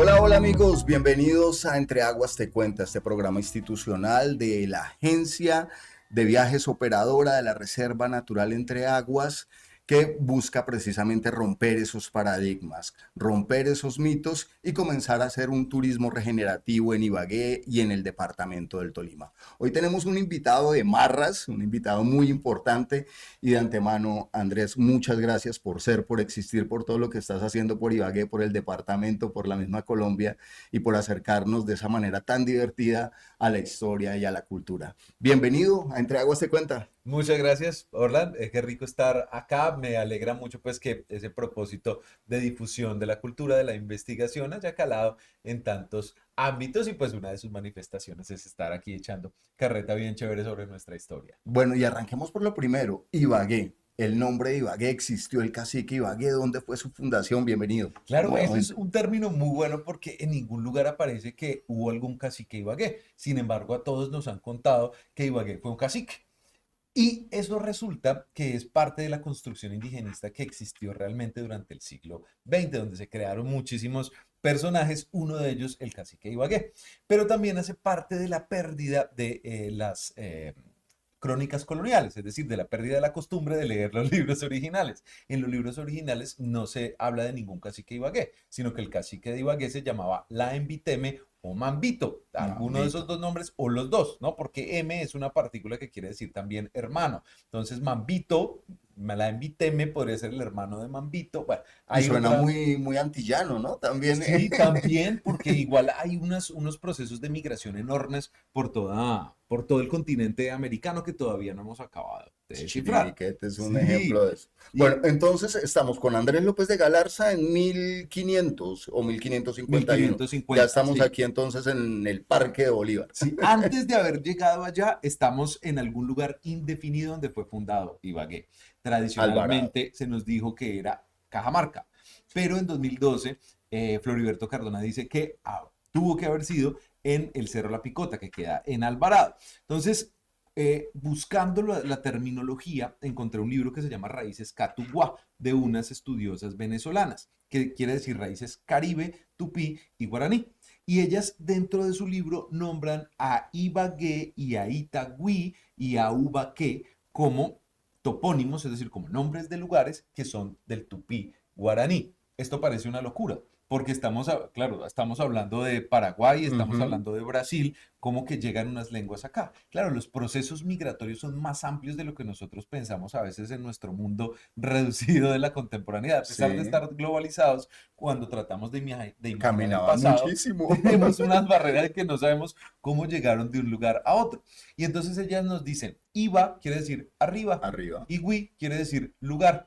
Hola, hola amigos, bienvenidos a Entre Aguas Te Cuenta, este programa institucional de la Agencia de Viajes Operadora de la Reserva Natural Entre Aguas, que busca precisamente romper esos paradigmas, romper esos mitos y comenzar a hacer un turismo regenerativo en Ibagué y en el departamento del Tolima. Hoy tenemos un invitado de Marras, un invitado muy importante y de antemano, Andrés, muchas gracias por ser, por existir, por todo lo que estás haciendo por Ibagué, por el departamento, por la misma Colombia y por acercarnos de esa manera tan divertida a la historia y a la cultura. Bienvenido a Entre Aguas Te Cuenta. Muchas gracias, Orlan. Qué rico estar acá. Me alegra mucho pues que ese propósito de difusión de la cultura, de la investigación haya calado en tantos ámbitos y pues una de sus manifestaciones es estar aquí echando carreta bien chévere sobre nuestra historia. Bueno, y arranquemos por lo primero, Ibagué. El nombre de Ibagué existió, el cacique Ibagué, ¿dónde fue su fundación? Bienvenido, Claro, ese es nuevamente. un término muy bueno porque en ningún lugar aparece que hubo algún cacique Ibagué. Sin embargo, a todos nos han contado que Ibagué fue un cacique. Y eso resulta que es parte de la construcción indigenista que existió realmente durante el siglo XX, donde se crearon muchísimos personajes, uno de ellos el cacique Ibagué, pero también hace parte de la pérdida de las crónicas coloniales, es decir, de la pérdida de la costumbre de leer los libros originales. En los libros originales no se habla de ningún cacique Ibagué, sino que el cacique de Ibagué se llamaba Laembiteme o Mambito, alguno de esos Mambito. dos nombres o los dos, ¿no? Porque M es una partícula que quiere decir también hermano. Entonces, Mambito, Laembiteme podría ser el hermano de Mambito. Bueno, Y hay suena otra. muy antillano, ¿no? También. Sí, también, porque igual hay unos procesos de migración enormes por todo el continente americano que todavía no hemos acabado de descifrar. Chiribiquete es un Sí, ejemplo de eso. Bueno, y entonces estamos con Andrés López de Galarza en 1500 o 1551. Ya 1550, estamos sí. aquí entonces en el Parque de Bolívar. Sí, antes de haber llegado allá, estamos en algún lugar indefinido donde fue fundado Ibagué. Alvarado. Tradicionalmente se nos dijo que era Cajamarca, pero en 2012 Floriberto Cardona dice que tuvo que haber sido en el Cerro La Picota, que queda en Alvarado. Entonces, buscando la terminología, encontré un libro que se llama Raíces Catuguá, de unas estudiosas venezolanas, que quiere decir raíces caribe, tupí y guaraní. Y ellas dentro de su libro nombran a Ibagué y a Itagüí y a Ubaqué como topónimos, es decir, como nombres de lugares que son del tupí guaraní. Esto parece una locura, porque claro, estamos hablando de Paraguay, estamos Ujú. hablando de Brasil, cómo que llegan unas lenguas acá. Claro, los procesos migratorios son más amplios de lo que nosotros pensamos a veces en nuestro mundo reducido de la contemporaneidad. A pesar de Sí, estar globalizados, cuando tratamos de imaginar el caminaban pasado, muchísimo. tenemos unas barreras de que no sabemos cómo llegaron de un lugar a otro. Y entonces ellas nos dicen, Iba quiere decir arriba, Arriba. y Wi quiere decir lugar.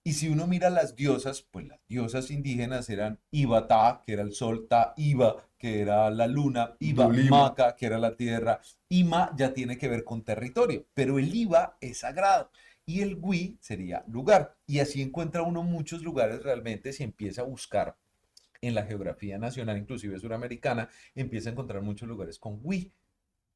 Y si uno mira las diosas, pues las diosas indígenas eran Ibatá, que era el sol, Ta, Iba, que era la luna, Iba, Dulima. Maca, que era la tierra, Ima ya tiene que ver con territorio, pero el Iba es sagrado y el Wi sería lugar. Y así encuentra uno muchos lugares realmente si empieza a buscar en la geografía nacional, inclusive suramericana, empieza a encontrar muchos lugares con Wi,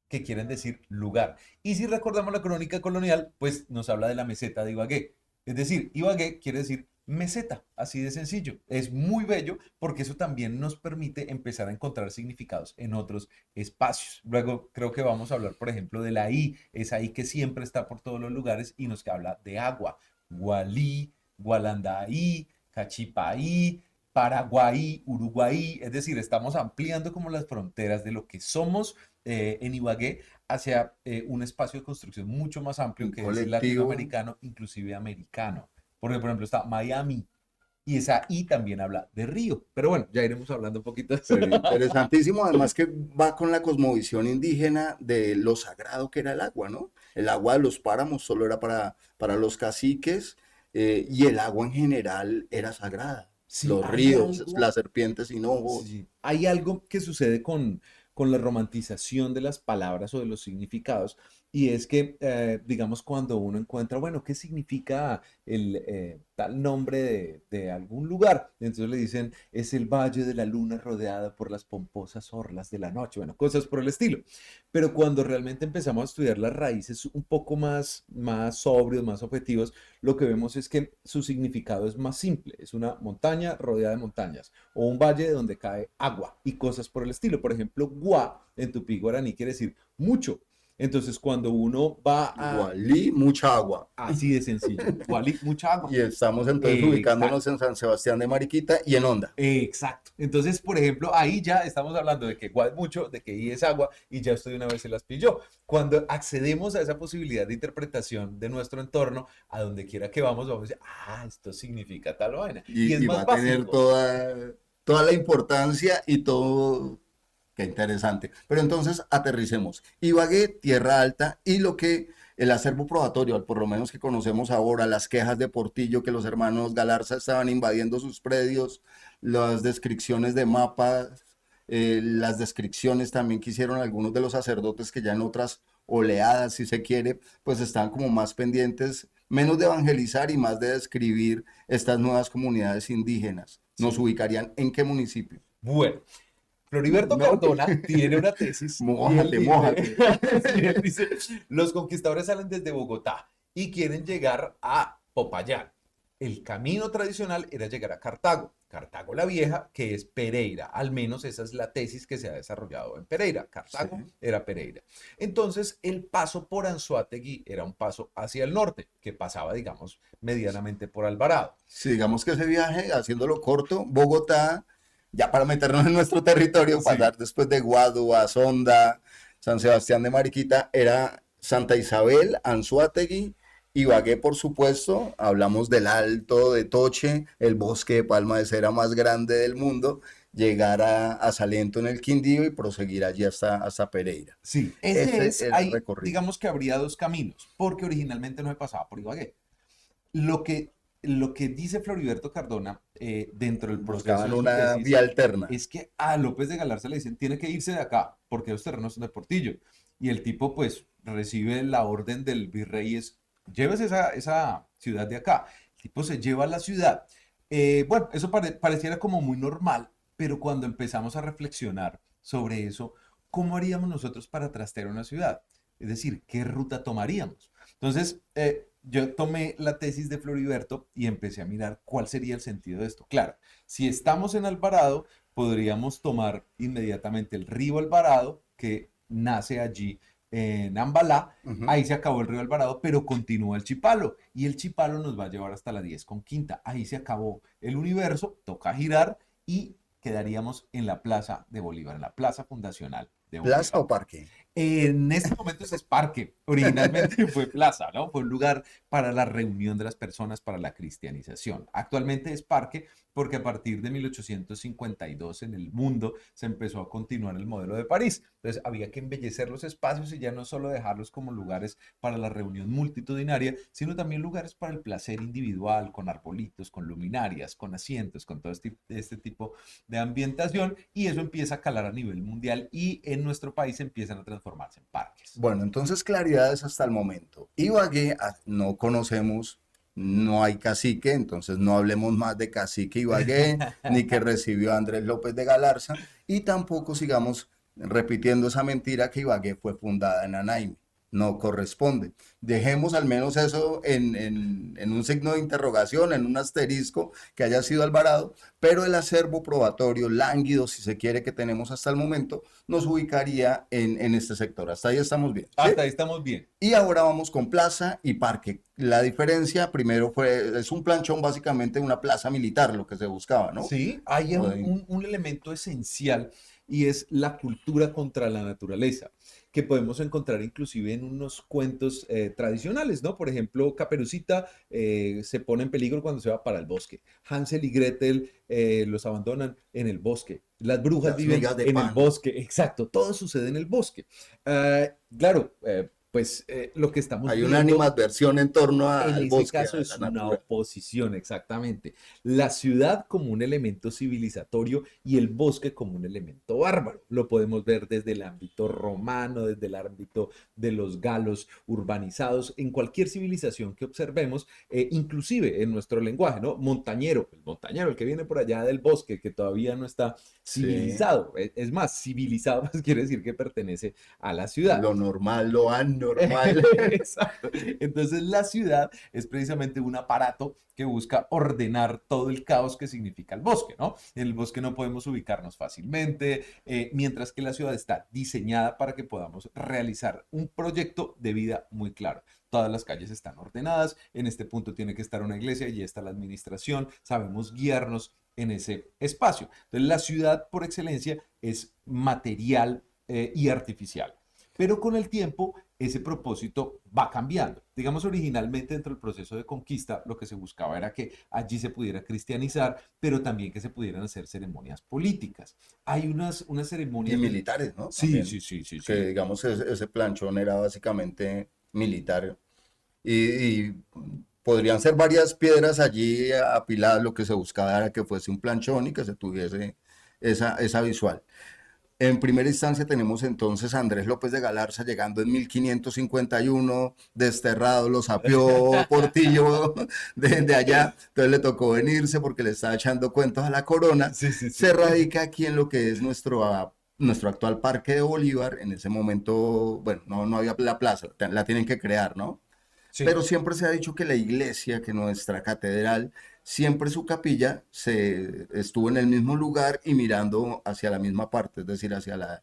que quieren decir lugar. Y si recordamos la crónica colonial, pues nos habla de la meseta de Ibagué. Es decir, Ibagué quiere decir meseta, así de sencillo. Es muy bello porque eso también nos permite empezar a encontrar significados en otros espacios. Luego creo que vamos a hablar, por ejemplo, de la I, esa I que siempre está por todos los lugares y nos habla de agua. Gualí, Gualandaí, Cachipaí, Paraguay, Uruguay, es decir, estamos ampliando como las fronteras de lo que somos en Ibagué hacia un espacio de construcción mucho más amplio Un que es colectivo. latinoamericano, inclusive americano. Porque, por ejemplo, está Miami y esa I también habla de río. Pero bueno, ya iremos hablando un poquito de eso. Pero interesantísimo, además que va con la cosmovisión indígena de lo sagrado que era el agua, ¿no? El agua de los páramos solo era para los caciques y el agua en general era sagrada. Sí, Los hay ríos, algo. las serpientes sin ojos. Sí, hay algo que sucede con la romantización de las palabras o de los significados, y es que, digamos, cuando uno encuentra, bueno, ¿qué significa el tal nombre de algún lugar? Entonces le dicen, es el Valle de la Luna rodeada por las pomposas orlas de la noche, bueno, cosas por el estilo. Pero cuando realmente empezamos a estudiar las raíces un poco más sobrios, más objetivos, lo que vemos es que su significado es más simple, es una montaña rodeada de montañas o un valle de donde cae agua y cosas por el estilo. Por ejemplo, gua en tupí guaraní quiere decir mucho. Entonces, cuando uno va a, Gualí, mucha agua. así de sencillo, Gualí, mucha agua. Y estamos entonces ubicándonos Exacto. en San Sebastián de Mariquita y en Honda. Exacto. Entonces, por ejemplo, ahí ya estamos hablando de que gua es mucho, de que i es agua, y ya usted de una vez se las pilló. Cuando accedemos a esa posibilidad de interpretación de nuestro entorno, a donde quiera que vamos, vamos a decir, esto significa tal vaina. Y es Y va más a tener básico. toda la importancia y todo. Qué interesante. Pero entonces aterricemos. Ibagué, Tierra Alta, y lo que el acervo probatorio, por lo menos que conocemos ahora, las quejas de Portillo que los hermanos Galarza estaban invadiendo sus predios, las descripciones de mapas, las descripciones también que hicieron algunos de los sacerdotes que ya en otras oleadas, si se quiere, pues están como más pendientes, menos de evangelizar y más de describir estas nuevas comunidades indígenas. ¿Nos Sí. ubicarían en qué municipio? Bueno, Floriberto No, Cardona tiene una tesis y él mójate, dice, mójate. sí, él dice, los conquistadores salen desde Bogotá y quieren llegar a Popayán. El camino tradicional era llegar a Cartago, Cartago la Vieja, que es Pereira. Al menos esa es la tesis que se ha desarrollado en Pereira. Sí. Cartago era Pereira. Entonces, el paso por Anzoátegui era un paso hacia el norte, que pasaba, digamos, medianamente por Alvarado. Si digamos que ese viaje, haciéndolo corto, Bogotá, ya para meternos en nuestro territorio, Sí, pasar después de Guadua, Sonda, San Sebastián de Mariquita, era Santa Isabel, Anzoátegui, Ibagué, por supuesto, hablamos del Alto de Toche, el bosque de palma de cera más grande del mundo, llegar a Salento en el Quindío y proseguir allí hasta Pereira. sí, ese Ese es, era el ahí, recorrido. digamos que habría dos caminos, porque originalmente no se pasaba por Ibagué. Lo que, lo que dice Floriberto Cardona dentro del proceso Buscaban de su una tesis vía alterna. es que a López de Galarza le dicen, tiene que irse de acá, porque los terrenos son de Portillo. Y el tipo, pues, recibe la orden del virrey, es, llévese esa ciudad de acá. El tipo se lleva a la ciudad. Bueno, eso pareciera como muy normal, pero cuando empezamos a reflexionar sobre eso, ¿cómo haríamos nosotros para trastear una ciudad? Es decir, ¿qué ruta tomaríamos? Entonces, yo tomé la tesis de Floriberto y empecé a mirar cuál sería el sentido de esto. Claro, si estamos en Alvarado, podríamos tomar inmediatamente el río Alvarado, que nace allí en Ambalá. Ujú. Ahí se acabó el río Alvarado, pero continúa el Chipalo. Y el Chipalo nos va a llevar hasta la 10 con quinta. Ahí se acabó el universo, toca girar y quedaríamos en la Plaza de Bolívar, en la Plaza Fundacional de ¿Plaza Bolívar. o parque? En este momento es parque, originalmente fue plaza, ¿no? Fue un lugar para la reunión de las personas, para la cristianización. Actualmente es parque porque a partir de 1852 en el mundo se empezó a continuar el modelo de París. Entonces había que embellecer los espacios y ya no solo dejarlos como lugares para la reunión multitudinaria, sino también lugares para el placer individual, con arbolitos, con luminarias, con asientos, con todo este tipo de ambientación, y eso empieza a calar a nivel mundial y en nuestro país empiezan a transformarse en parques. Bueno, entonces claridades hasta el momento. Ibagué no conocemos, no hay cacique, entonces no hablemos más de cacique Ibagué, ni que recibió a Andrés López de Galarza, y tampoco sigamos repitiendo esa mentira que Ibagué fue fundada en Anaime. No corresponde. Dejemos al menos eso en un signo de interrogación, en un asterisco que haya sido Alvarado, pero el acervo probatorio, lánguido, si se quiere, que tenemos hasta el momento, nos ubicaría en este sector. Hasta ahí estamos bien, ¿sí? Hasta ahí estamos bien. Y ahora vamos con plaza y parque. La diferencia, primero es un planchón, básicamente una plaza militar, lo que se buscaba, ¿no? Sí, hay O un elemento esencial y es la cultura contra la naturaleza, que podemos encontrar inclusive en unos cuentos tradicionales, ¿no? Por ejemplo, Caperucita se pone en peligro cuando se va para el bosque. Hansel y Gretel los abandonan en el bosque. Las brujas las viven migas de en el pan. bosque, exacto, todo sucede en el bosque. Claro, lo que estamos Hay una viendo animadversión en torno en al ese bosque, caso a la es una natura. oposición, exactamente. La ciudad como un elemento civilizatorio y el bosque como un elemento bárbaro. Lo podemos ver desde el ámbito romano, desde el ámbito de los galos urbanizados, en cualquier civilización que observemos, inclusive en nuestro lenguaje, ¿no? Montañero, el que viene por allá del bosque, que todavía no está Sí, civilizado. Es más, civilizado pues, quiere decir que pertenece a la ciudad. lo normal, lo anormal. Exacto. Entonces la ciudad es precisamente un aparato que busca ordenar todo el caos que significa el bosque, ¿no? En el bosque no podemos ubicarnos fácilmente, mientras que la ciudad está diseñada para que podamos realizar un proyecto de vida muy claro. Todas las calles están ordenadas, en este punto tiene que estar una iglesia, y está la administración, sabemos guiarnos en ese espacio. Entonces la ciudad por excelencia es material y artificial. Pero con el tiempo ese propósito va cambiando. Digamos, originalmente dentro del proceso de conquista, lo que se buscaba era que allí se pudiera cristianizar, pero también que se pudieran hacer ceremonias políticas. Hay unas Y ceremonias de... militares, ¿no? Sí, También. sí, sí, sí, Que sí. digamos ese planchón era básicamente militar. Y podrían ser varias piedras allí apiladas. Lo que se buscaba era que fuese un planchón y que se tuviese esa visual. En primera instancia tenemos entonces a Andrés López de Galarza llegando en 1551, desterrado, lo sapió Portillo de allá, entonces le tocó venirse porque le estaba echando cuentos a la corona, Sí, sí, se sí. radica aquí en lo que es nuestro actual Parque de Bolívar, en ese momento, bueno, no había la plaza, la tienen que crear, ¿no? Sí. Pero siempre se ha dicho que la iglesia, que nuestra catedral, siempre su capilla estuvo en el mismo lugar y mirando hacia la misma parte, es decir, hacia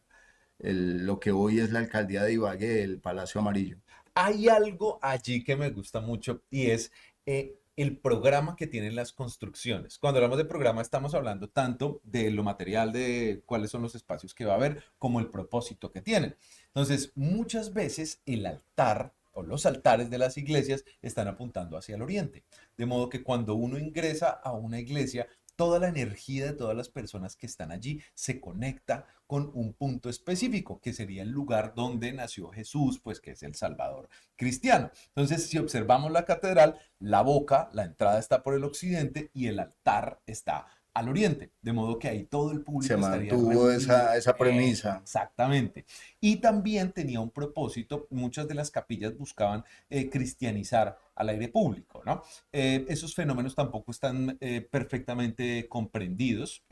lo que hoy es la alcaldía de Ibagué, el Palacio Amarillo. Hay algo allí que me gusta mucho y es el programa que tienen las construcciones. Cuando hablamos de programa estamos hablando tanto de lo material, de cuáles son los espacios que va a haber, como el propósito que tienen. Entonces, muchas veces el altar o los altares de las iglesias están apuntando hacia el oriente. De modo que cuando uno ingresa a una iglesia, toda la energía de todas las personas que están allí se conecta con un punto específico, que sería el lugar donde nació Jesús, pues que es el Salvador cristiano. Entonces, si observamos la catedral, la boca, la entrada está por el occidente y el altar está al oriente, de modo que ahí todo el Se público estaría mantuvo reunido. esa premisa. Exactamente. Y también tenía un propósito, muchas de las capillas buscaban cristianizar al aire público, ¿no? Esos fenómenos tampoco están perfectamente comprendidos.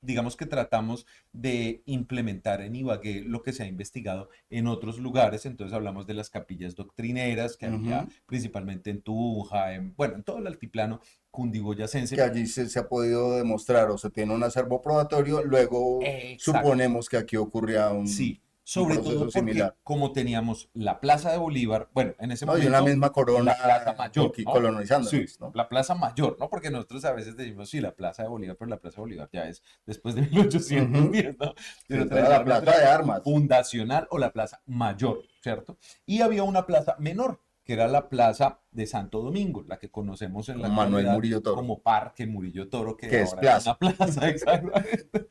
Digamos que tratamos de implementar en Ibagué lo que se ha investigado en otros lugares, entonces hablamos de las capillas doctrineras que había Ujú. principalmente en Tunja, bueno, en todo el altiplano Que cundiboyacense. allí se ha podido demostrar o se tiene un acervo probatorio, luego Exacto. suponemos que aquí ocurría Sí, un sobre proceso todo porque similar. como teníamos la Plaza de Bolívar, bueno, en ese No, y una momento misma corona la Plaza Mayor, ¿no? Sí, colonizándonos, ¿no? la Plaza Mayor, ¿no? Porque nosotros a veces decimos, sí, la Plaza de Bolívar, pero la Plaza de Bolívar ya es después de 1810, ¿no? Sí, Pero esa era la tradicionalmente plaza la de Plaza armas. Fundacional o la Plaza Mayor, ¿cierto? Y había una plaza menor, que era la Plaza de Santo Domingo, la que conocemos en la Con Manuel actualidad Murillo Toro, como Parque Murillo Toro, que que es ahora es plaza. una plaza, exactamente.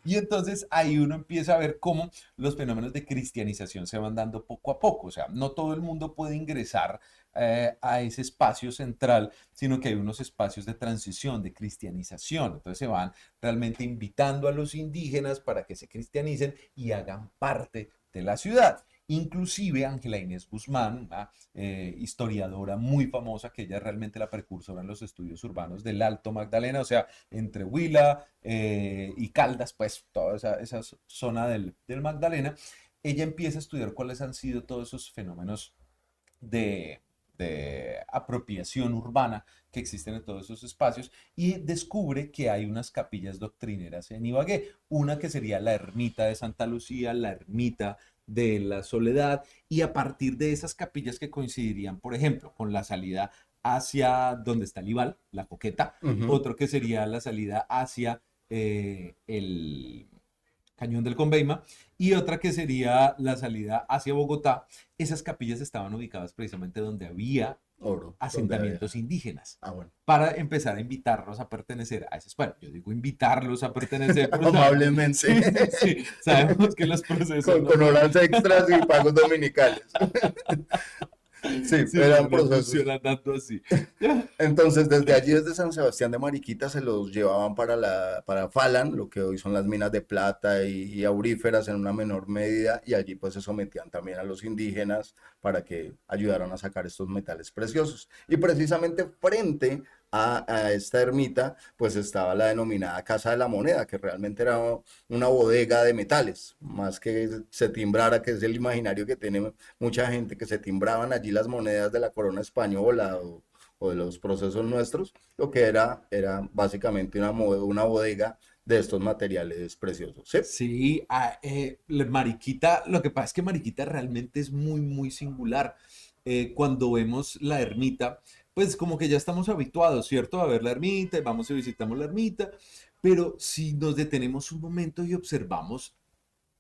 Y entonces ahí uno empieza a ver cómo los fenómenos de cristianización se van dando poco a poco. O sea, no todo el mundo puede ingresar a ese espacio central, sino que hay unos espacios de transición, de cristianización. Entonces se van realmente invitando a los indígenas para que se cristianicen y hagan parte de la ciudad. Inclusive Ángela Inés Guzmán, una historiadora muy famosa, que ella es realmente la precursora en los estudios urbanos del Alto Magdalena, o sea, entre Huila y Caldas, pues toda esa zona del Magdalena, ella empieza a estudiar cuáles han sido todos esos fenómenos de, de apropiación urbana que existen en todos esos espacios y descubre que hay unas capillas doctrineras en Ibagué, una que sería la ermita de Santa Lucía, la ermita de la Soledad, y a partir de esas capillas que coincidirían, por ejemplo, con la salida hacia donde está el Ibal, la Coqueta, Ujú. otro que sería la salida hacia el Cañón del Conveima, y otra que sería la salida hacia Bogotá. Esas capillas estaban ubicadas precisamente donde había Oro, donde asentamientos había. indígenas, Ah, bueno. para empezar a invitarlos a pertenecer a ese espacio. Yo digo invitarlos a pertenecer, pero sabemos, Amablemente, sí, sí, sí, sabemos que los procesos no con son, horas extras y pagos dominicales. Sí, sí, no, eran no procesos. funciona tanto así. Entonces, desde allí, desde San Sebastián de Mariquita, se los llevaban para Falan, lo que hoy son las minas de plata y auríferas en una menor medida, y allí pues se sometían también a los indígenas para que ayudaran a sacar estos metales preciosos. Y precisamente frente a esta ermita, pues estaba la denominada Casa de la Moneda, que realmente era una bodega de metales, más que se timbrara, que es el imaginario que tiene mucha gente, que se timbraban allí las monedas de la corona española o de los procesos nuestros, lo que era básicamente una bodega de estos materiales preciosos. ¿Sí? Sí, Mariquita, lo que pasa es que Mariquita realmente es muy, muy singular. Cuando vemos la ermita, pues como que ya estamos habituados, ¿cierto? A ver la ermita, y vamos y visitamos la ermita, pero si nos detenemos un momento y observamos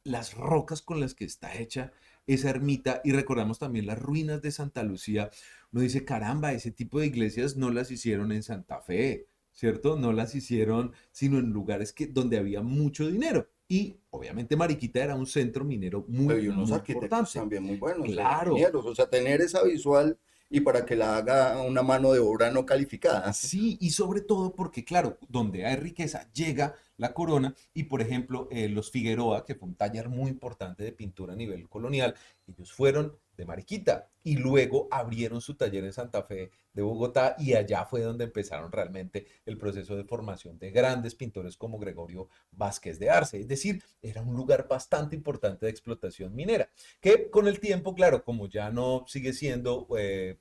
las rocas con las que está hecha esa ermita y recordamos también las ruinas de Santa Lucía, uno dice, caramba, ese tipo de iglesias no las hicieron en Santa Fe, ¿cierto? No las hicieron sino en lugares donde había mucho dinero. Y obviamente Mariquita era un centro minero muy, Y unos muy arquitectos importante. también muy buenos, Claro, ingenieros, o sea, tener esa visual y para que la haga una mano de obra no calificada. sí, y sobre todo porque, claro, donde hay riqueza llega la corona y, por ejemplo, los Figueroa, que fue un taller muy importante de pintura a nivel colonial, ellos fueron de Mariquita y luego abrieron su taller en Santa Fe de Bogotá y allá fue donde empezaron realmente el proceso de formación de grandes pintores como Gregorio Vázquez de Arce. Es decir, era un lugar bastante importante de explotación minera, que con el tiempo, claro, como ya no sigue siendo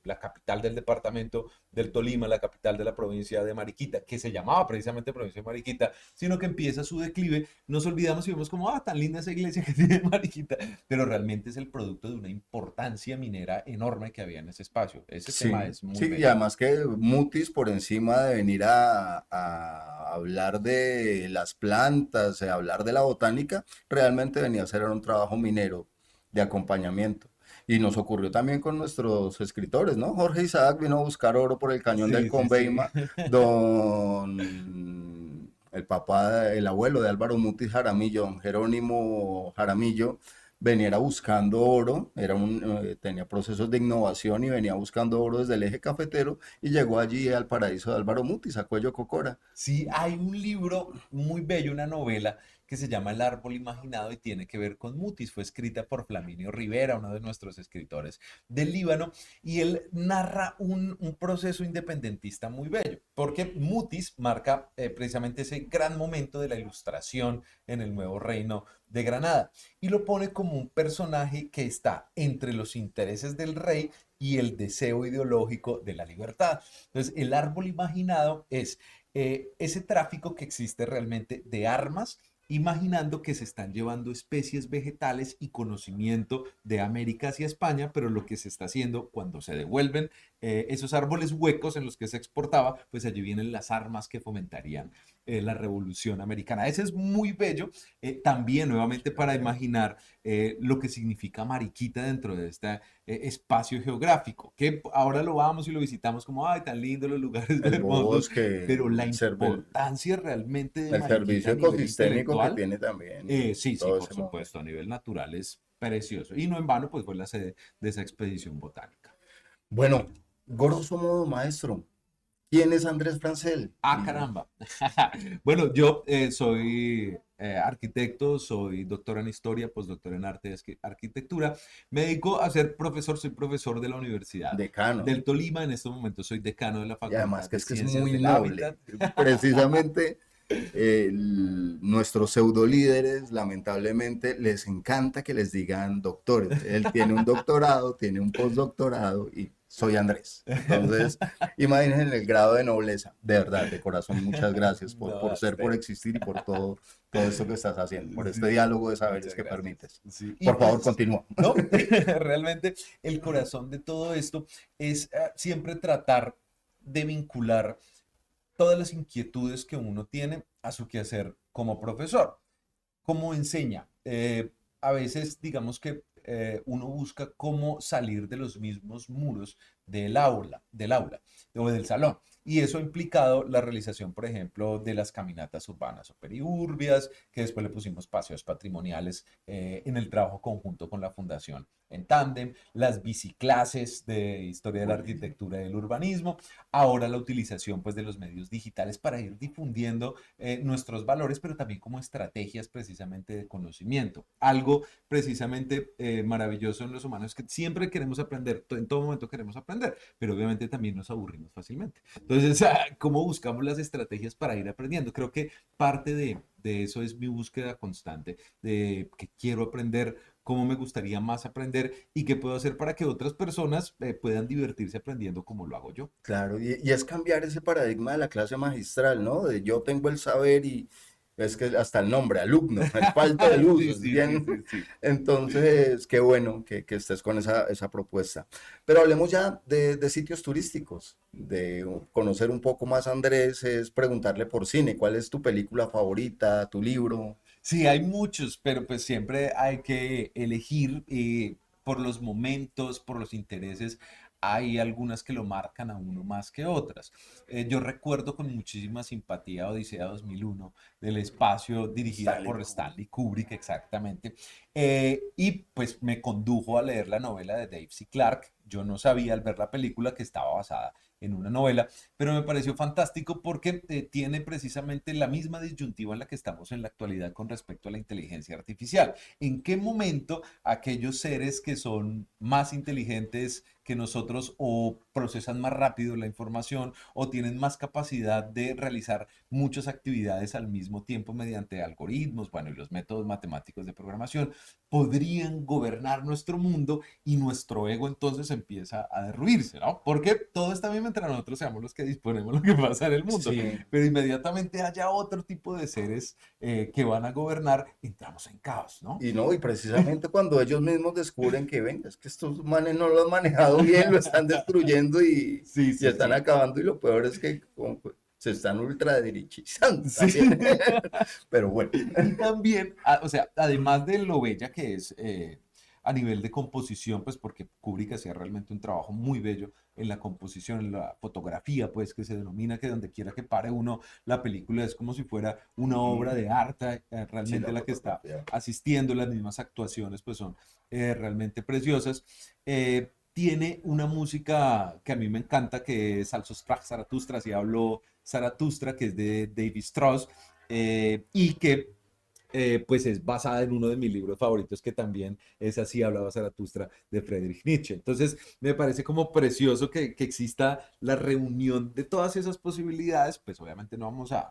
la capital del departamento del Tolima, la capital de la provincia de Mariquita, que se llamaba precisamente provincia de Mariquita, sino que empieza su declive, nos olvidamos y vemos como, tan linda esa iglesia que tiene Mariquita, pero realmente es el producto de una importancia minera enorme que había en ese espacio. Ese tema Sí, es muy sí, y bello. además que Mutis, por encima de venir a hablar de las plantas, hablar de la botánica, realmente venía a hacer un trabajo minero de acompañamiento. Y nos ocurrió también con nuestros escritores, ¿no? Jorge Isaac vino a buscar oro por el cañón del Sí, sí, sí. Conveima, el papá, el abuelo de Álvaro Mutis Jaramillo, don Jerónimo Jaramillo, venía buscando oro, tenía procesos de innovación y venía buscando oro desde el eje cafetero y llegó allí al paraíso de Álvaro Mutis, a Cuello Cocora. Sí, hay un libro muy bello, una novela que se llama El árbol imaginado y tiene que ver con Mutis. Fue escrita por Flaminio Rivera, uno de nuestros escritores del Líbano, y él narra un proceso independentista muy bello, porque Mutis marca precisamente ese gran momento de la ilustración en el nuevo reino de Granada y lo pone como un personaje que está entre los intereses del rey y el deseo ideológico de la libertad. Entonces, el árbol imaginado es ese tráfico que existe realmente de armas, imaginando que se están llevando especies vegetales y conocimiento de América hacia España, pero lo que se está haciendo cuando se devuelven esos árboles huecos en los que se exportaba, pues allí vienen las armas que fomentarían la revolución americana. Ese es muy bello, también nuevamente para Chévere. imaginar lo que significa Mariquita dentro de este espacio geográfico, que ahora lo vamos y lo visitamos como, ay, tan lindo los lugares El hermosos, bosque, pero la importancia realmente de el Mariquita servicio a nivel ecosistémico que intelectual, tiene también sí, sí, todo por ese momento. supuesto, a nivel natural es precioso. Y no en vano, pues fue la sede de esa expedición botánica. Bueno, grosso modo, maestro, ¿quién es Andrés Francel? Ah, Y caramba. Bueno, yo soy arquitecto, soy doctor en historia, postdoctor en arte y arquitectura. Me dedico a ser profesor, soy profesor de la Universidad decano. del Tolima. En estos momentos soy decano de la Y además Facultad que de es Ciencias muy del noble. Hábitat. Precisamente nuestros pseudo líderes, lamentablemente, les encanta que les digan doctores. Él tiene un doctorado, tiene un postdoctorado y soy Andrés. Entonces, imaginen el grado de nobleza. De verdad, de corazón, muchas gracias No, por a ser, por usted. existir y por todo esto que estás haciendo, por este Sí, diálogo de saberes muchas que gracias. permites. Sí, y Por favor, pues, continúa. ¿no? Realmente el corazón de todo esto es siempre tratar de vincular todas las inquietudes que uno tiene a su quehacer como profesor. ¿Cómo enseña? A veces, digamos que uno busca cómo salir de los mismos muros del aula o del salón. Y eso ha implicado la realización, por ejemplo, de las caminatas urbanas o periurbias, que después le pusimos paseos patrimoniales en el trabajo conjunto con la Fundación en tándem, las biciclases de historia de la arquitectura y del urbanismo, ahora la utilización pues de los medios digitales para ir difundiendo nuestros valores, pero también como estrategias precisamente de conocimiento. Algo precisamente maravilloso en los humanos que siempre queremos aprender, en todo momento queremos aprender, pero obviamente también nos aburrimos fácilmente. Entonces, ¿cómo buscamos las estrategias para ir aprendiendo? Creo que parte de eso es mi búsqueda constante, de que quiero aprender, cómo me gustaría más aprender y qué puedo hacer para que otras personas puedan divertirse aprendiendo como lo hago yo. Claro, y es cambiar ese paradigma de la clase magistral, ¿no? De yo tengo el saber y es que hasta el nombre, alumno, el falto de luz, Sí, es sí, sí, bien. sí, sí. Entonces, qué bueno que estés con esa propuesta. Pero hablemos ya de sitios turísticos, de conocer un poco más a Andrés, es preguntarle por cine, ¿cuál es tu película favorita, tu libro? Sí, hay muchos, pero pues siempre hay que elegir por los momentos, por los intereses. Hay algunas que lo marcan a uno más que otras. Yo recuerdo con muchísima simpatía Odisea 2001 del espacio dirigida Stanley por Kubrick. Stanley Kubrick, exactamente. Y pues me condujo a leer la novela de Dave C. Clarke. Yo no sabía al ver la película que estaba basada en una novela, pero me pareció fantástico porque tiene precisamente la misma disyuntiva en la que estamos en la actualidad con respecto a la inteligencia artificial. ¿En qué momento aquellos seres que son más inteligentes que nosotros o procesan más rápido la información o tienen más capacidad de realizar muchas actividades al mismo tiempo mediante algoritmos, bueno, y los métodos matemáticos de programación, podrían gobernar nuestro mundo y nuestro ego entonces empieza a derruirse, ¿no? Porque todo está bien mientras nosotros seamos los que disponemos lo que pasa en el mundo, Sí, pero inmediatamente haya otro tipo de seres que van a gobernar, entramos en caos, ¿no? y no, y precisamente cuando ellos mismos descubren que, venga, es que estos manes no lo han manejado bien, lo están destruyendo Sí, y sí, están sí. acabando, y lo peor es que se están ultraderechizando Sí. también. Pero bueno, Y también, o sea, además de lo bella que es a nivel de composición, pues porque Kubrick hacía realmente un trabajo muy bello en la composición, en la fotografía, pues que se denomina que donde quiera que pare uno, la película es como si fuera una obra ujú, de arte, sí, realmente la la que está fotografía. asistiendo, las mismas actuaciones pues son realmente preciosas. Tiene una música que a mí me encanta, que es Alzo Sprach Zaratustra, así habló Zaratustra, que es de David Strauss, y que pues es basada en uno de mis libros favoritos que también es Así hablaba Zaratustra de Friedrich Nietzsche. Entonces me parece como precioso que exista la reunión de todas esas posibilidades, pues obviamente no vamos a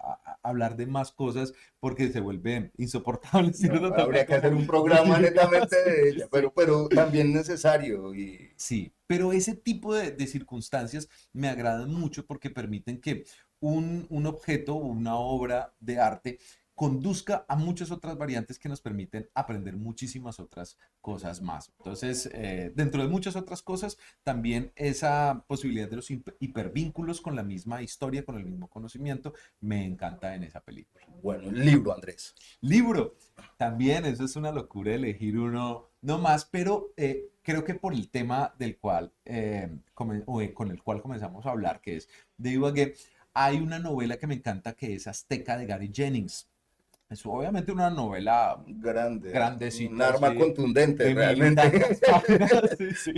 hablar de más cosas porque se vuelve insoportable, No, ¿cierto? habría Tocar que hacer como un programa netamente de sí, ella, sí. pero también necesario. Y Sí, pero ese tipo de circunstancias me agradan mucho porque permiten que un objeto o una obra de arte conduzca a muchas otras variantes que nos permiten aprender muchísimas otras cosas más. Entonces, dentro de muchas otras cosas, también esa posibilidad de los hipervínculos con la misma historia, con el mismo conocimiento, me encanta en esa película. bueno, el libro, Andrés. Libro, también eso es una locura elegir uno, no más, pero creo que por el tema del cual, con el cual comenzamos a hablar, que es de Ibagué, hay una novela que me encanta que es Azteca de Gary Jennings. Es obviamente una novela Grande, un grandecita, arma así, contundente, de mil y realmente. tantas páginas, sí, sí.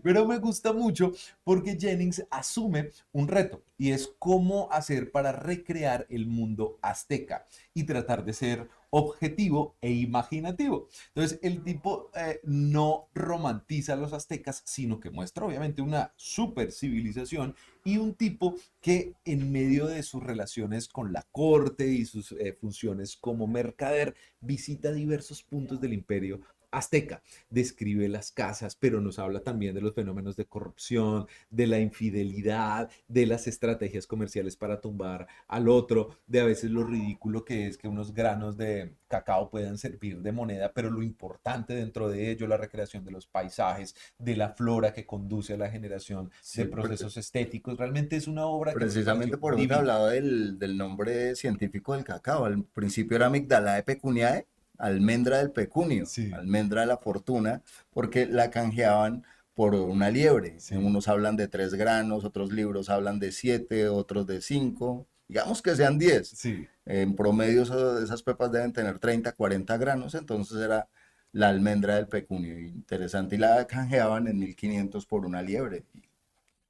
Pero me gusta mucho porque Jennings asume un reto y es cómo hacer para recrear el mundo azteca y tratar de ser objetivo e imaginativo. Entonces, el tipo no romantiza a los aztecas, sino que muestra obviamente una super civilización y un tipo que en medio de sus relaciones con la corte y sus funciones como mercader, visita diversos puntos del imperio azteca, describe las casas, pero nos habla también de los fenómenos de corrupción, de la infidelidad, de las estrategias comerciales para tumbar al otro, de a veces lo ridículo que es que unos granos de cacao puedan servir de moneda, pero lo importante dentro de ello, la recreación de los paisajes, de la flora que conduce a la generación de Sí, procesos estéticos. Realmente es una obra que a mí me precisamente pareció por eso te divina. hablaba del nombre científico del cacao. Al principio era Amygdalae pecuniae, almendra del pecunio, Sí, almendra de la fortuna, porque la canjeaban por una liebre. sí, Unos hablan de 3 granos, otros libros hablan de 7, otros de 5, digamos que sean 10. sí. En promedio esas pepas deben tener 30, 40 granos, entonces era la almendra del pecunio, interesante. Y la canjeaban en 1500 por una liebre,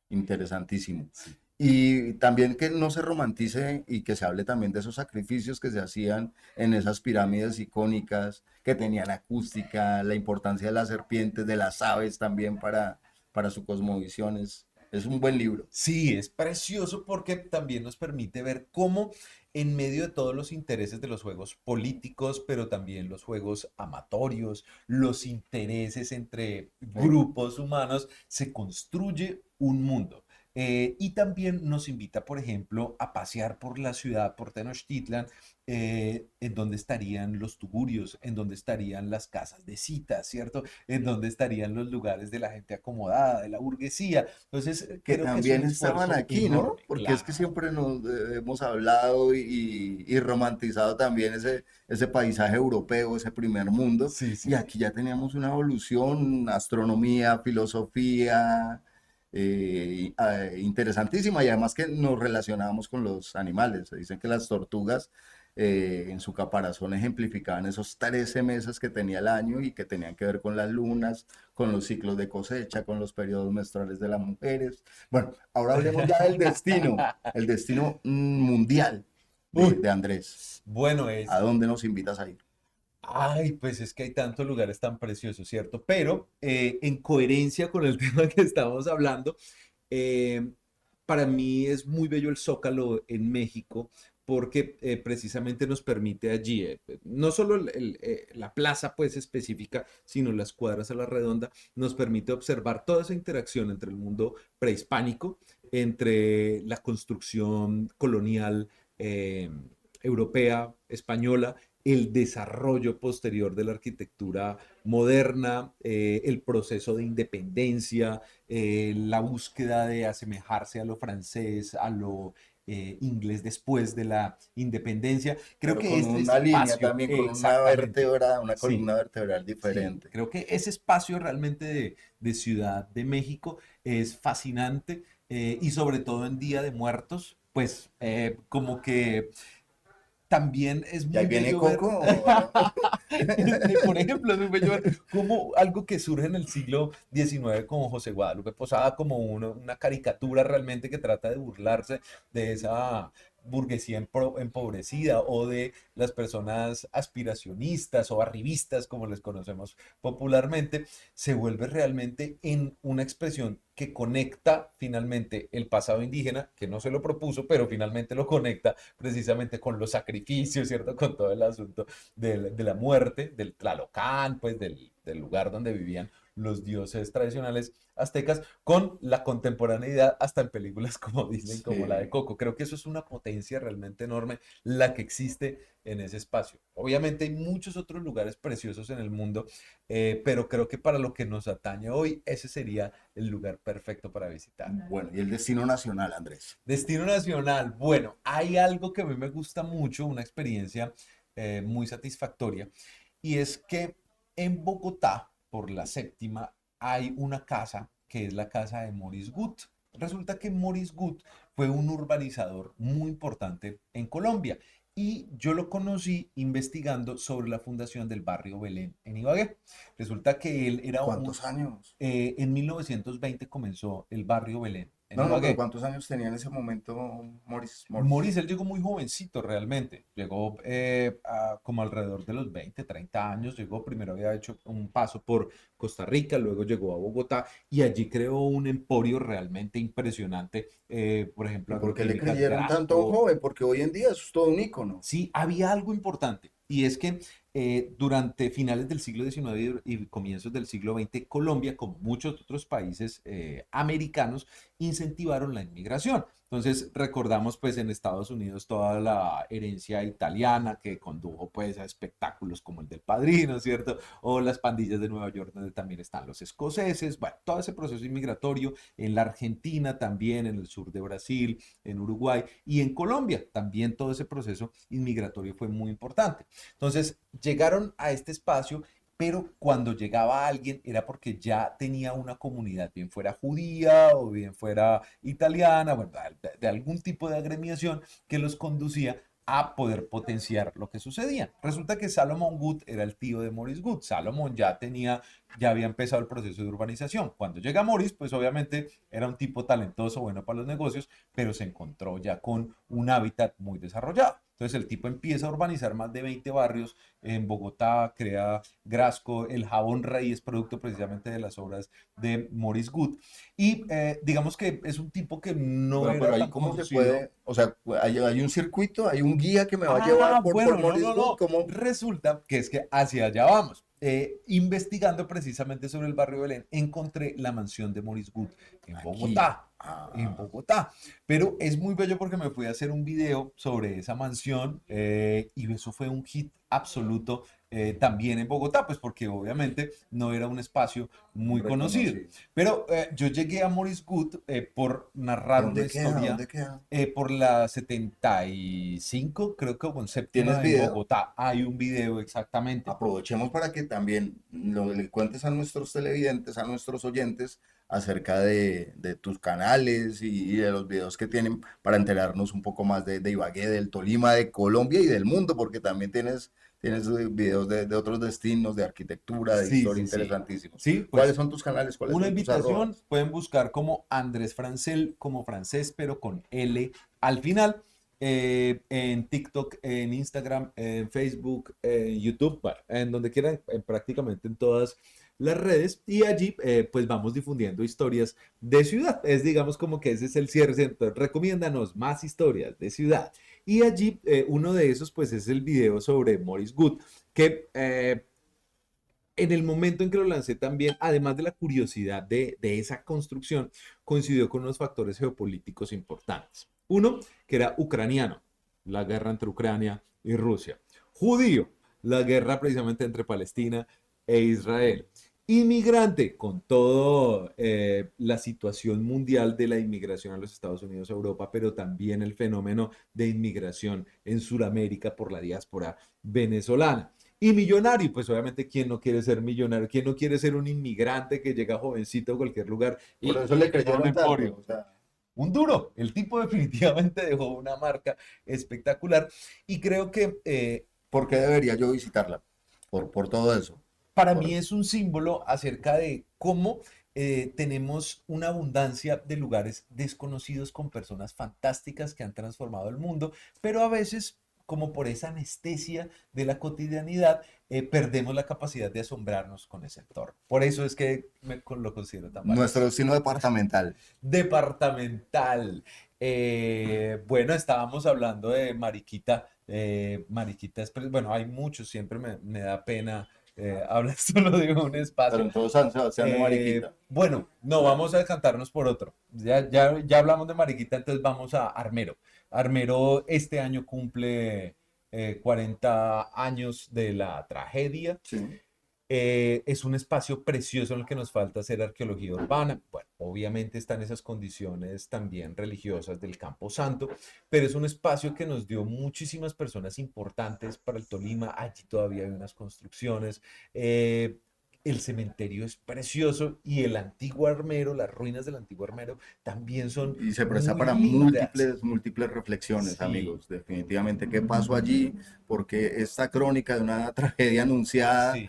interesantísimo. Sí. Y también que no se romantice y que se hable también de esos sacrificios que se hacían en esas pirámides icónicas, que tenían acústica, la importancia de las serpientes, de las aves también para su cosmovisión. Es un buen libro. Sí, es precioso porque también nos permite ver cómo en medio de todos los intereses de los juegos políticos, pero también los juegos amatorios, los intereses entre ¿Sí? grupos humanos, se construye un mundo. Y también nos invita, por ejemplo, a pasear por la ciudad, por Tenochtitlan, en donde estarían los tugurios, en donde estarían las casas de citas, ¿cierto? En donde estarían los lugares de la gente acomodada, de la burguesía. Entonces, Que creo que es un también estaban esfuerzo aquí, ¿no? enorme, Porque es que claro. siempre nos hemos hablado y romantizado también ese paisaje europeo, ese primer mundo, Sí, y sí. aquí ya teníamos una evolución, astronomía, filosofía, interesantísima, y además que nos relacionábamos con los animales. Se dicen que las tortugas en su caparazón ejemplificaban esos 13 meses que tenía el año y que tenían que ver con las lunas, con los ciclos de cosecha, con los periodos menstruales de las mujeres. Bueno, ahora hablemos ya del destino, el destino mundial Uy, de Andrés. bueno, ¿A dónde nos invitas a ir? ay, pues es que hay tantos lugares tan preciosos, ¿cierto? Pero en coherencia con el tema que estamos hablando, eh, para mí es muy bello el Zócalo en México porque precisamente nos permite allí, no solo la plaza pues específica, sino las cuadras a la redonda, nos permite observar toda esa interacción entre el mundo prehispánico, entre la construcción colonial europea, española, el desarrollo posterior de la arquitectura moderna, el proceso de independencia, la búsqueda de asemejarse a lo francés, a lo inglés después de la independencia. Creo Pero que con este una línea espacio, también, con una exactamente, vértebra, una sí, columna vertebral sí, diferente. creo que ese espacio realmente de Ciudad de México es fascinante y sobre todo en Día de Muertos, pues como que también es ¿Y ahí muy viene bello ver, Coco o no? por ejemplo, es muy bello ver cómo algo que surge en el siglo XIX como José Guadalupe Posada, como una caricatura realmente que trata de burlarse de esa burguesía empobrecida o de las personas aspiracionistas o arribistas, como les conocemos popularmente, se vuelve realmente en una expresión que conecta finalmente el pasado indígena, que no se lo propuso, pero finalmente lo conecta precisamente con los sacrificios, ¿cierto? Con todo el asunto de la muerte, del Tlalocán, pues del lugar donde vivían los dioses tradicionales aztecas, con la contemporaneidad hasta en películas como Disney, como la de Sí. Coco. Creo que eso es una potencia realmente enorme la que existe en ese espacio. Obviamente hay muchos otros lugares preciosos en el mundo, pero creo que para lo que nos atañe hoy, ese sería el lugar perfecto para visitar. Bueno, y el destino nacional, Andrés. Destino nacional. Bueno, hay algo que a mí me gusta mucho, una experiencia muy satisfactoria, y es que en Bogotá, por la séptima, hay una casa que es la casa de Maurice Gut. Resulta que Maurice Gut fue un urbanizador muy importante en Colombia y yo lo conocí investigando sobre la fundación del barrio Belén en Ibagué. Resulta que él era un... ¿Cuántos años? En 1920 comenzó el barrio Belén en No, no, pero Ibagué. ¿cuántos años tenía en ese momento Morris? Maurice, él llegó muy jovencito realmente, llegó como alrededor de los 20, 30 años, llegó, primero había hecho un paso por Costa Rica, luego llegó a Bogotá y allí creó un emporio realmente impresionante, por ejemplo, ¿Y por qué le agroquímicas creyeron tanto a un Grasco. joven? Porque hoy en día eso es todo un ícono. Sí, había algo importante y es que durante finales del siglo XIX y comienzos del siglo XX, Colombia, como muchos otros países americanos, incentivaron la inmigración. Entonces recordamos pues en Estados Unidos toda la herencia italiana que condujo pues a espectáculos como el del Padrino, ¿cierto? O las pandillas de Nueva York donde también están los escoceses, bueno, todo ese proceso inmigratorio en la Argentina también, en el sur de Brasil, en Uruguay y en Colombia también todo ese proceso inmigratorio fue muy importante. Entonces llegaron a este espacio, pero cuando llegaba alguien era porque ya tenía una comunidad, bien fuera judía o bien fuera italiana, bueno, de algún tipo de agremiación que los conducía a poder potenciar lo que sucedía. Resulta que Salomon Good era el tío de Maurice Good. Salomon ya había empezado el proceso de urbanización. Cuando llega Maurice, pues obviamente era un tipo talentoso, bueno para los negocios, pero se encontró ya con un hábitat muy desarrollado. Entonces el tipo empieza a urbanizar más de 20 barrios en Bogotá, crea Grasco, el jabón Rey es producto precisamente de las obras de Maurice Good. Y digamos que es un tipo que no Bueno, pero era ahí tan cómo se conocido. puede, o sea, hay un circuito, hay un guía que me va a llevar Ah, por bueno, no, Morris no, Good, no. ¿cómo? Resulta que es que hacia allá vamos. Investigando precisamente sobre el barrio Belén, encontré la mansión de Maurice Good en Aquí. Bogotá. En Ah, Bogotá. Pero es muy bello porque me fui a hacer un video sobre esa mansión y eso fue un hit absoluto también en Bogotá, pues porque obviamente no era un espacio muy conocido. reconocido. Pero yo llegué a Maurice Good por narrar una ¿Dónde queda? historia ¿Dónde queda? por la 75, creo que con ¿Tienes séptima en video? Bogotá. Hay un video exactamente. Aprovechemos para que también le cuentes a nuestros televidentes, a nuestros oyentes, acerca de tus canales y de los videos que tienen para enterarnos un poco más de Ibagué, del Tolima, de Colombia y del mundo, porque también tienes videos de otros destinos, de arquitectura, de Sí, historia sí, sí. interesantísimos. Sí, ¿Cuáles pues son tus canales? ¿Cuáles una son tus invitación, arrobas? pueden buscar como Andrés Francel, como francés, pero con L al final. En TikTok, en Instagram, en Facebook, en YouTube, bueno, en donde quieran, prácticamente en todas las redes. Y allí, pues vamos difundiendo historias de ciudad. Es, digamos, como que ese es el cierre. Entonces, recomiéndanos más historias de ciudad. Y allí, uno de esos, pues es el video sobre Maurice Good, que en el momento en que lo lancé también, además de la curiosidad de esa construcción, coincidió con unos factores geopolíticos importantes. Uno, que era ucraniano, la guerra entre Ucrania y Rusia. Judío, la guerra precisamente entre Palestina e Israel. Inmigrante, con toda la situación mundial de la inmigración a los Estados Unidos, a Europa, pero también el fenómeno de inmigración en Sudamérica por la diáspora venezolana. Y millonario, pues obviamente, ¿quién no quiere ser millonario? ¿Quién no quiere ser un inmigrante que llega jovencito a cualquier lugar Por y eso le crea un creyeron tanto. emporio? O sea, Un duro. El tipo definitivamente dejó una marca espectacular y creo que ¿por qué debería yo visitarla? Por todo eso. para mí Por, es un símbolo acerca de cómo tenemos una abundancia de lugares desconocidos con personas fantásticas que han transformado el mundo, pero a veces, como por esa anestesia de la cotidianidad, perdemos la capacidad de asombrarnos con ese entorno. Por eso es que lo considero tan nuestro valioso. destino departamental. Departamental. Bueno, estábamos hablando de Mariquita. Mariquita es, bueno, hay muchos, siempre me da pena hablar solo de un Pero espacio. en todo San Sebastián de Mariquita. Bueno, no, vamos a decantarnos por otro. Ya hablamos de Mariquita, entonces vamos a Armero. Armero este año cumple 40 años de la tragedia. Sí. Es un espacio precioso en el que nos falta hacer arqueología urbana. Bueno, obviamente están esas condiciones también religiosas del Campo Santo, pero es un espacio que nos dio muchísimas personas importantes para el Tolima. Allí todavía hay unas construcciones. El cementerio es precioso y el antiguo armero, las ruinas del antiguo armero, también son Y se presta muy para lindas. múltiples reflexiones, Sí, amigos. Definitivamente, ¿qué pasó allí? Porque esta crónica de una tragedia anunciada, sí,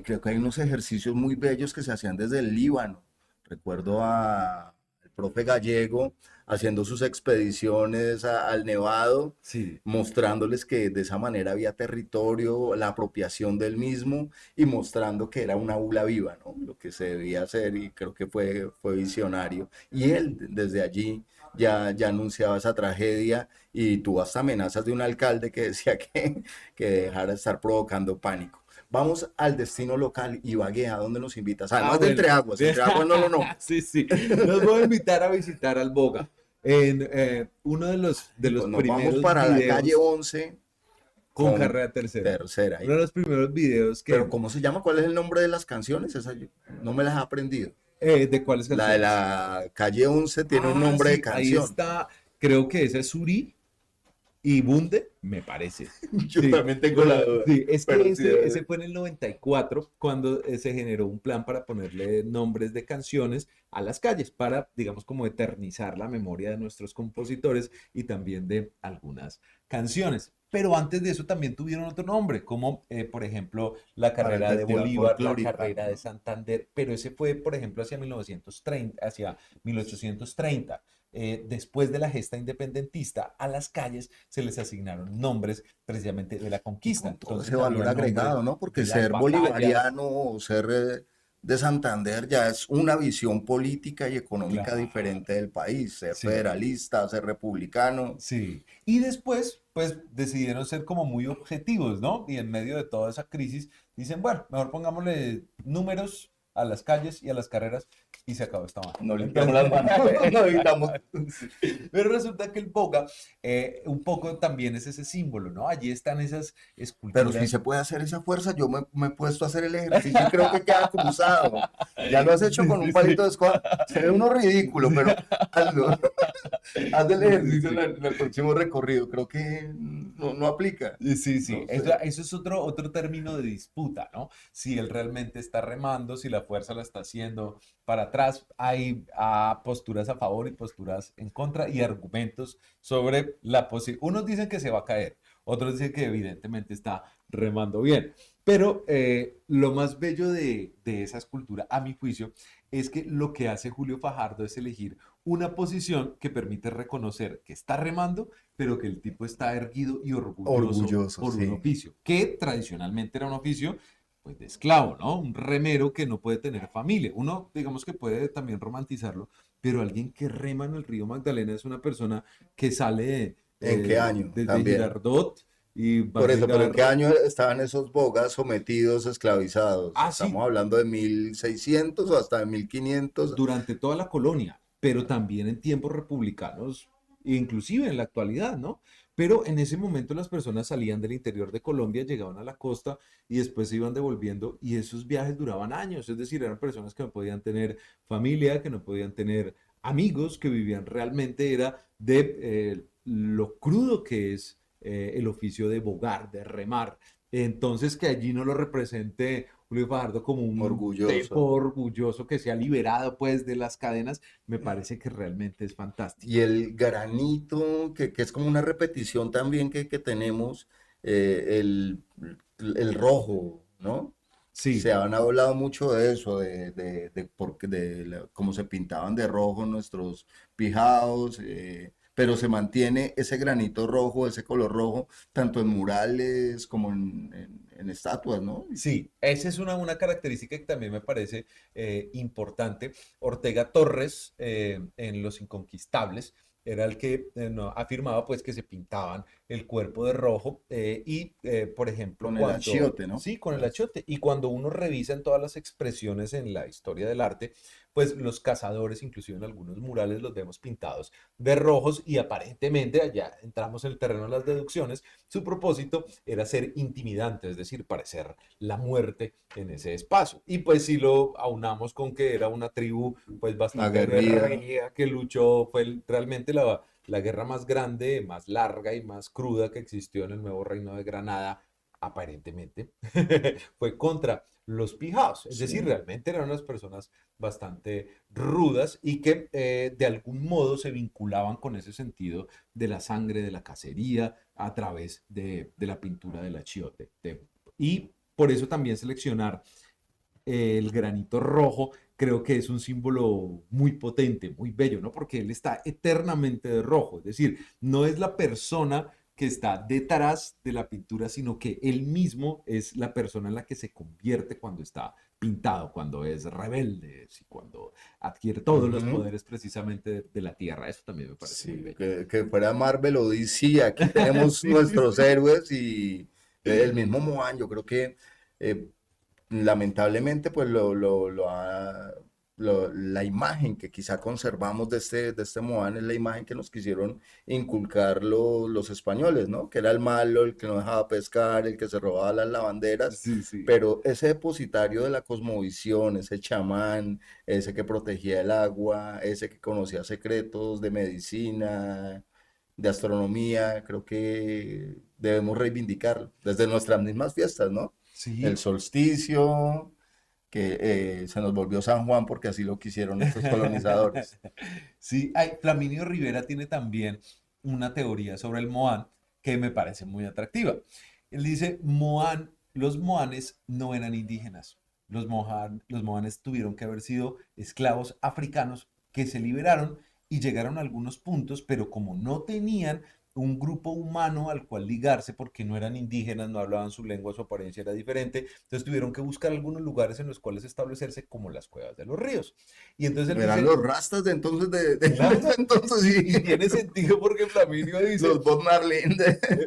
creo que hay unos ejercicios muy bellos que se hacían desde el Líbano. Recuerdo al profe Gallego haciendo sus expediciones al Nevado, sí. mostrándoles que de esa manera había territorio, la apropiación del mismo y mostrando que era una aula viva, ¿no? Lo que se debía hacer y creo que fue visionario. Y él desde allí ya anunciaba esa tragedia y tuvo hasta amenazas de un alcalde que decía que dejara de estar provocando pánico. Vamos al destino local, Ibagué, ¿a dónde nos invitas? Ah, Además de bueno. Entre Aguas no lo nombres. Sí, sí. Los voy a invitar a visitar Alboga. Uno de los Pues nos vamos primeros para la calle videos 11 con con carrera tercera. tercera. Uno de los primeros videos Pero que, ¿cómo se llama? ¿Cuál es el nombre de las canciones? No me las he aprendido. ¿de cuáles La de canciones? la calle 11 tiene un Ah, nombre de sí, ahí canción. está. Creo que esa es Suri y Bunde, me parece. Yo Sí, también tengo la duda. sí, es que Pero sí, ese fue en el 94 cuando se generó un plan para ponerle nombres de canciones a las calles, para, digamos, como eternizar la memoria de nuestros compositores y también de algunas canciones. Pero antes de eso también tuvieron otro nombre, como por ejemplo la para el carrera de Festival Bolívar, la Folclórico, carrera de ¿no? Santander, pero ese fue, por ejemplo, hacia 1930, hacia 1830. Después de la gesta independentista, a las calles se les asignaron nombres precisamente de la Y conquista. con todo Entonces ese había valor nombres agregado, ¿no? Porque de las ser batallas, bolivariano o ser de Santander ya es una visión política y económica claro, diferente del país. Ser sí, federalista, ser republicano. sí. Y después, pues decidieron ser como muy objetivos, ¿no? Y en medio de toda esa crisis, dicen, bueno, mejor pongámosle números a las calles y a las carreras y se acabó esta mano. No limpiamos Entonces, las manos, no evitamos. pero resulta que el boga un poco también es ese símbolo, ¿no? Allí están esas Pero si esculturas. se puede hacer esa fuerza, me he puesto a hacer el ejercicio y creo que queda cruzado. Ya lo has hecho Sí, con un sí, sí. palito de escoba. Se ve uno ridículo, Sí. pero hazlo. Haz el Sí, ejercicio sí. en el próximo recorrido. Creo que no aplica. Sí, sí, No sé. eso es otro término de disputa, ¿no? Si él realmente está remando, si la fuerza la está haciendo para atrás, hay posturas a favor y posturas en contra y argumentos sobre la posibilidad. Unos dicen que se va a caer, otros dicen que evidentemente está remando bien, pero lo más bello de esa escultura, a mi juicio, es que lo que hace Julio Fajardo es elegir una posición que permite reconocer que está remando pero que el tipo está erguido y orgulloso Orgulloso, por un sí. oficio, que tradicionalmente era un oficio pues de esclavo, ¿no? Un remero que no puede tener familia. Uno, digamos que puede también romantizarlo, pero alguien que rema en el río Magdalena es una persona que sale ¿En qué año? desde También. Girardot y va a Por eso, pero ¿en qué llegar. año estaban esos bogas sometidos, esclavizados? Ah, sí, ¿Estamos hablando de 1600 o hasta de 1500? durante toda la colonia, pero también en tiempos republicanos, inclusive en la actualidad, ¿no? Pero en ese momento las personas salían del interior de Colombia, llegaban a la costa y después se iban devolviendo y esos viajes duraban años, es decir, eran personas que no podían tener familia, que no podían tener amigos, que vivían realmente, era de lo crudo que es el oficio de bogar, de remar. Entonces que allí no lo represente Julio Fajardo como un Orgulloso. tipo orgulloso que se ha liberado pues de las cadenas, me parece que realmente es Y fantástico. el granito, que es como una repetición también que tenemos, el rojo, ¿no? Se Sí, han hablado mucho de eso, cómo se pintaban de rojo nuestros pijados, pero se mantiene ese granito rojo, ese color rojo, tanto en murales como en estatuas, ¿no? sí, esa es una característica que también me parece importante. Ortega Torres, en Los Inconquistables, era el que no, afirmaba pues que se pintaban el cuerpo de rojo por ejemplo, Con el cuando, achiote, ¿no? sí, con el achiote, y cuando uno revisa en todas las expresiones en la historia del arte, pues los cazadores, inclusive en algunos murales, los vemos pintados de rojos y aparentemente, allá entramos en el terreno de las deducciones, su propósito era ser intimidante, es decir, parecer la muerte en ese espacio. Y pues si lo aunamos con que era una tribu pues bastante Aguerrida. aguerrida que luchó, fue realmente la guerra más grande, más larga y más cruda que existió en el nuevo reino de Granada, aparentemente, fue contra los pijaos. Es decir, Sí. realmente eran unas personas bastante rudas y que de algún modo se vinculaban con ese sentido de la sangre, de la cacería, a través de la pintura del achiote. Y por eso también seleccionar el granito rojo creo que es un símbolo muy potente, muy bello, ¿no? Porque él está eternamente de rojo, es decir, no es la persona que está detrás de la pintura, sino que él mismo es la persona en la que se convierte cuando está pintado, cuando es rebelde y cuando adquiere todos los Ujú. poderes precisamente de la tierra. Eso también me parece muy Sí, bello. que fuera Marvel o DC, aquí tenemos Sí, sí, nuestros sí. héroes y el mismo Moan, yo creo que eh, lamentablemente pues lo ha la imagen que quizá conservamos de este Moan es la imagen que nos quisieron inculcar los españoles, ¿no? Que era el malo, el que no dejaba pescar, el que se robaba las lavanderas, Sí, sí. pero ese depositario de la cosmovisión, ese chamán, ese que protegía el agua, ese que conocía secretos de medicina, de astronomía, creo que debemos reivindicarlo desde nuestras mismas fiestas, ¿no? El Sí. solsticio, que se nos volvió San Juan porque así lo quisieron nuestros colonizadores. Sí, Flaminio Rivera tiene también una teoría sobre el Moan que me parece muy atractiva. Él dice, los Moanes no eran indígenas. Los Moanes tuvieron que haber sido esclavos africanos que se liberaron y llegaron a algunos puntos, pero como no tenían un grupo humano al cual ligarse porque no eran indígenas, no hablaban su lengua, su apariencia era diferente, entonces tuvieron que buscar algunos lugares en los cuales establecerse como las cuevas de los ríos. Y entonces él Eran dice, los rastas de entonces, de ese claro, entonces, y sí. tiene sentido porque Flaminio dice, Los Bob Marley.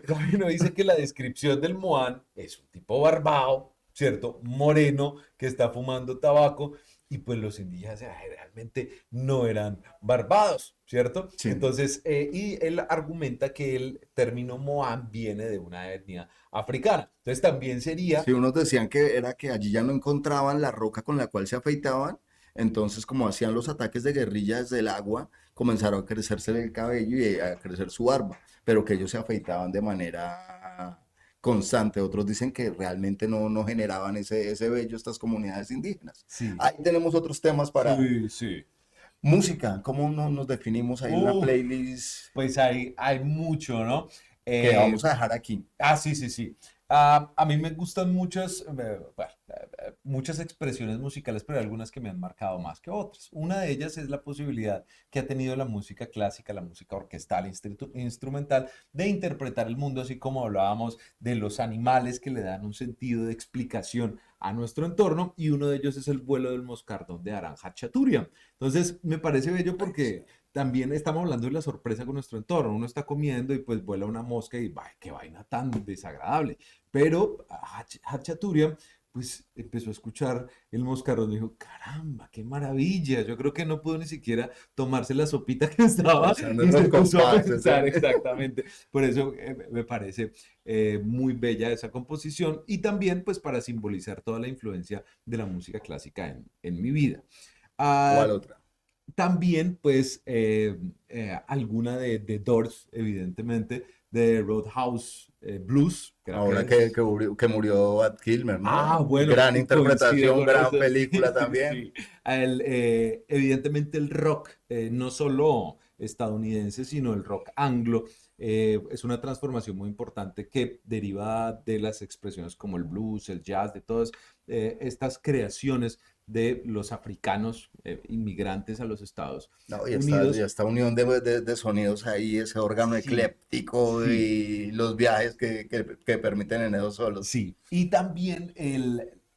Flaminio dice que la descripción del Moan es un tipo barbado, ¿cierto? Moreno, que está fumando tabaco, y pues los indígenas realmente no eran barbados, ¿cierto? Sí. Entonces, y él argumenta que el término Moan viene de una etnia africana. Entonces también sería, Sí, unos decían que era que allí ya no encontraban la roca con la cual se afeitaban, entonces como hacían los ataques de guerrilla desde el agua, comenzaron a crecerse el cabello y a crecer su barba, pero que ellos se afeitaban de manera constante. Otros dicen que realmente no generaban ese vello estas comunidades indígenas. sí, Ahí tenemos otros temas para sí, sí. música. ¿Cómo nos definimos ahí en una Uf, playlist pues hay mucho, ¿no? que Eh, vamos a dejar aquí? Sí, sí, sí. A mí me gustan muchas expresiones musicales, pero hay algunas que me han marcado más que otras. Una de ellas es la posibilidad que ha tenido la música clásica, la música orquestal, instrumental, de interpretar el mundo, así como hablábamos de los animales que le dan un sentido de explicación a nuestro entorno, y uno de ellos es el vuelo del moscardón de Aranja Chaturia. Entonces, me parece bello porque también estamos hablando de la sorpresa con nuestro entorno. Uno está comiendo y pues vuela una mosca y ¡ay, qué vaina tan desagradable! Pero Hachaturia pues empezó a escuchar el moscarrón y dijo, caramba, qué maravilla. Yo creo que no pudo ni siquiera tomarse la sopita que estaba Pensando y en se los puso a compases, pensar ¿eh? exactamente. Por eso me parece muy bella esa composición y también pues para simbolizar toda la influencia de la música clásica en mi vida. ¿Cuál Ah, otra? también, pues, alguna de Doors, evidentemente, de Roadhouse Blues, creo que Ahora es. que murió Vat Kilmer, ¿no? Bueno, Gran coincide interpretación, con gran eso, sí, película sí, también. sí. Evidentemente el rock, no solo estadounidense, sino el rock anglo, es una transformación muy importante que deriva de las expresiones como el blues, el jazz, de todas estas creaciones de los africanos inmigrantes a los Estados No, y Unidos. esta unión de sonidos ahí, ese órgano Sí, ecléptico sí. y los viajes que permiten en esos solos. Sí, y también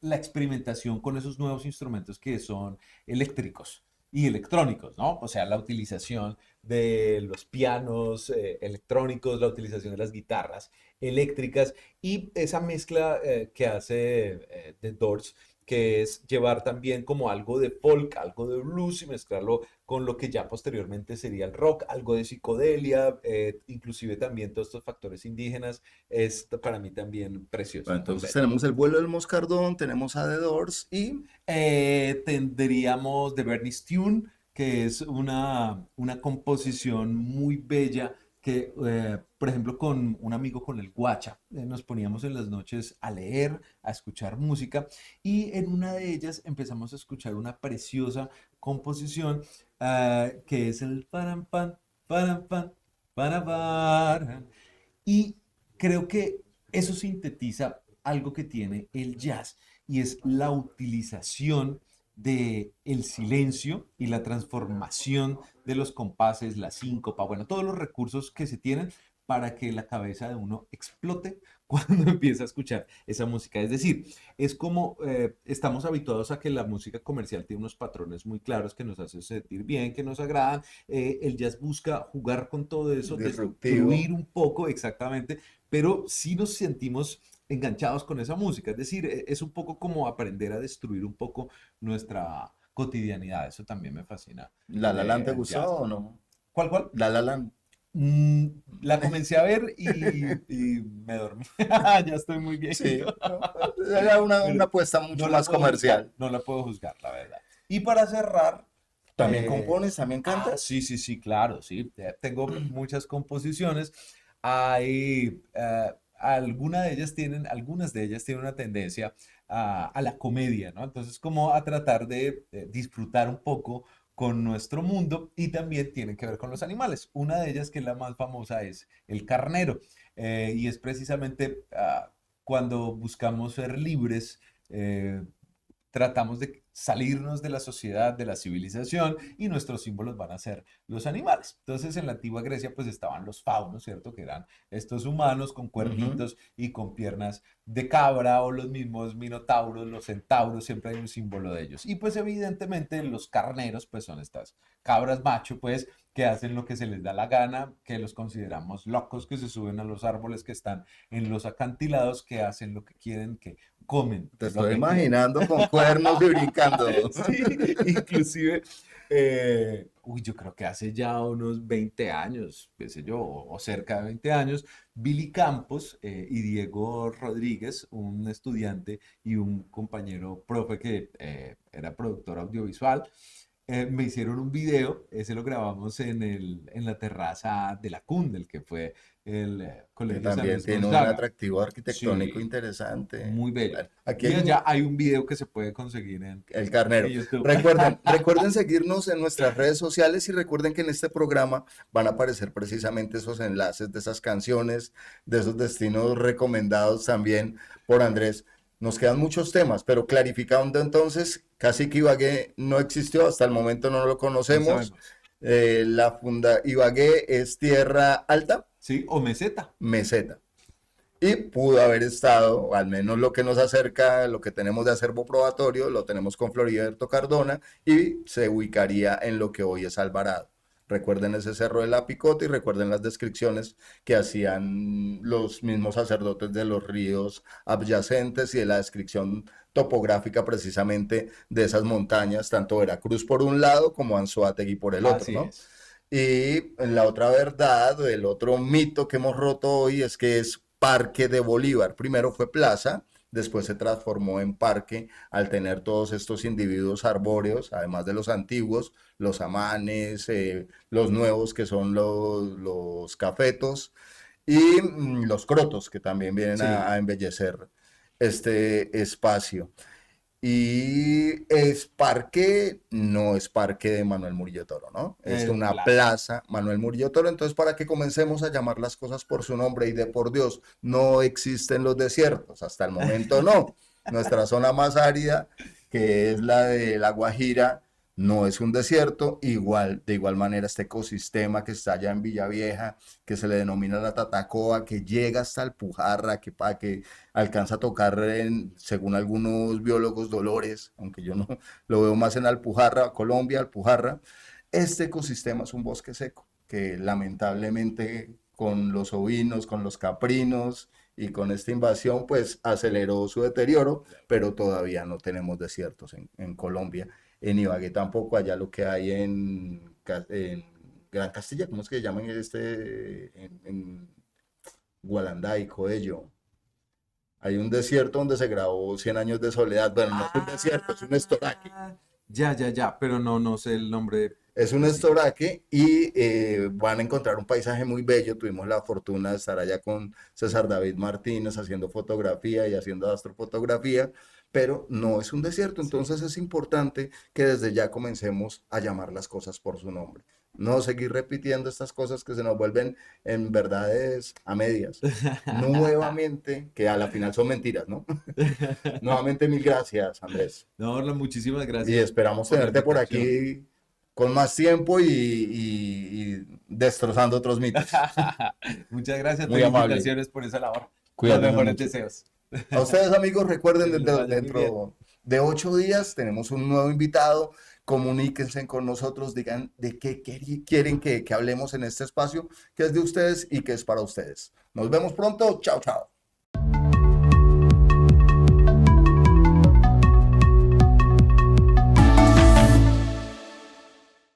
la experimentación con esos nuevos instrumentos que son eléctricos y electrónicos, ¿no? O sea, la utilización de los pianos electrónicos, la utilización de las guitarras eléctricas y esa mezcla que hace The Doors, que es llevar también como algo de folk, algo de blues y mezclarlo con lo que ya posteriormente sería el rock, algo de psicodelia, inclusive también todos estos factores indígenas es para mí también precioso, Bueno, muy entonces bello. tenemos el vuelo del Moscardón, tenemos a The Doors y Tendríamos The Bernie's Tune, que es una composición muy bella que, por ejemplo, con un amigo con el guacha, nos poníamos en las noches a leer, a escuchar música, y en una de ellas empezamos a escuchar una preciosa composición que es el param pam, param pam, para param. Y creo que eso sintetiza algo que tiene el jazz y es la utilización de el silencio y la transformación de los compases, la síncopa, bueno, todos los recursos que se tienen para que la cabeza de uno explote cuando empieza a escuchar esa música. Es decir, es como estamos habituados a que la música comercial tiene unos patrones muy claros que nos hacen sentir bien, que nos agradan. El jazz busca jugar con todo eso, disruptivo. destruir un poco exactamente, pero sí nos sentimos enganchados con esa música. Es decir, es un poco como aprender a destruir un poco nuestra cotidianidad. Eso también me fascina ¿La La Land te del gustó jazz. o no? ¿Cuál, cuál? La La Land. Mm, la comencé a ver y me dormí. Ya estoy muy Sí, viejito. no, era una Pero apuesta mucho no la más puedo juzgar, comercial. no la puedo juzgar, la verdad. Y para cerrar, ¿También compones? ¿También cantas? sí, sí, sí, claro, sí. Tengo muchas composiciones. Hay, algunas de ellas tienen una tendencia a la comedia, ¿no? Entonces, como a tratar de disfrutar un poco con nuestro mundo y también tienen que ver con los animales. Una de ellas, que es la más famosa, es el carnero. Y es precisamente cuando buscamos ser libres, eh, tratamos de salirnos de la sociedad, de la civilización, y nuestros símbolos van a ser los animales. Entonces, en la antigua Grecia, pues estaban los faunos, ¿cierto? Que eran estos humanos con Ujú. cuernitos y con piernas de cabra, o los mismos minotauros, los centauros, siempre hay un símbolo de ellos. Y pues evidentemente los carneros, pues son estas cabras macho, pues, que hacen lo que se les da la gana, que los consideramos locos, que se suben a los árboles, que están en los acantilados, que hacen lo que quieren, que comen Te lo estoy que quieren. imaginando con cuernos y brincando. Sí, inclusive, yo creo que hace ya unos 20 años, qué sé yo, o cerca de 20 años, Billy Campos y Diego Rodríguez, un estudiante y un compañero profe que era productor audiovisual, me hicieron un video. Ese lo grabamos en la terraza de la Cundel, que fue el Que Colegio San también Luis tiene un Gonzaga. atractivo arquitectónico Sí, interesante. muy bello. Bueno, aquí Y hay allá hay un video que se puede conseguir el carnero. en YouTube. Recuerden seguirnos en nuestras redes sociales y recuerden que en este programa van a aparecer precisamente esos enlaces de esas canciones, de esos destinos recomendados también por Andrés. Nos quedan muchos temas, pero clarificando entonces, Cacique Ibagué no existió, hasta el momento no lo No conocemos. sabemos. La funda Ibagué es tierra alta, Sí, o meseta. meseta. Y pudo haber estado, o al menos lo que nos acerca, lo que tenemos de acervo probatorio, lo tenemos con Floriberto Cardona y se ubicaría en lo que hoy es Alvarado. Recuerden ese cerro de la Picota y recuerden las descripciones que hacían los mismos sacerdotes de los ríos adyacentes y de la descripción topográfica precisamente de esas montañas, tanto Veracruz por un lado como Anzoátegui por el otro, Así ¿no? es. Y la otra verdad, el otro mito que hemos roto hoy es que es Parque de Bolívar. Primero fue plaza, después se transformó en parque al tener todos estos individuos arbóreos, además de los antiguos, los amanes, los nuevos que son los cafetos y los crotos que también vienen a Sí, embellecer este espacio. Y es parque, no es parque de Manuel Murillo Toro, ¿no? Es es una plaza. plaza Manuel Murillo Toro. Entonces, para que comencemos a llamar las cosas por su nombre y de por Dios, no existen los desiertos, hasta el momento no. Nuestra zona más árida, que es la de La Guajira, no es un desierto. Igual, de igual manera, este ecosistema que está allá en Villavieja, que se le denomina la Tatacoa, que llega hasta el Pujarra, que alcanza a tocar, según algunos biólogos, Dolores, aunque yo no lo veo más en Alpujarra, Colombia, Alpujarra. Este ecosistema es un bosque seco que lamentablemente con los ovinos, con los caprinos y con esta invasión, pues aceleró su deterioro, pero todavía no tenemos desiertos en Colombia. En Ibagué tampoco, allá lo que hay en Gran Castilla, ¿cómo es que llaman en Gualanday, Coello? Hay un desierto donde se grabó Cien años de soledad. Bueno, no es un desierto, es un estoraque. Ah, ya, ya, ya, pero no, no sé el nombre Es un preciso. estoraque y van a encontrar un paisaje muy bello. Tuvimos la fortuna de estar allá con César David Martínez haciendo fotografía y haciendo astrofotografía, pero no es un desierto. Sí. Entonces es importante que desde ya comencemos a llamar las cosas por su nombre. No seguir repitiendo estas cosas que se nos vuelven en verdades a medias. Nuevamente, que a la final son mentiras, ¿no? Nuevamente, mil gracias, Andrés. No, Orla, muchísimas Y gracias esperamos por la tenerte por invitación. aquí con más tiempo y destrozando otros mitos. Muchas gracias, Muy amable. felicitaciones por esa labor. Los Cuídate mejores mucho. deseos. A ustedes, amigos, Que recuerden, les vaya muy bien. dentro de 8 días tenemos un nuevo invitado. Comuníquense con nosotros, digan de qué quieren que hablemos en este espacio, que es de ustedes y que es para ustedes. Nos vemos pronto. Chao, chao.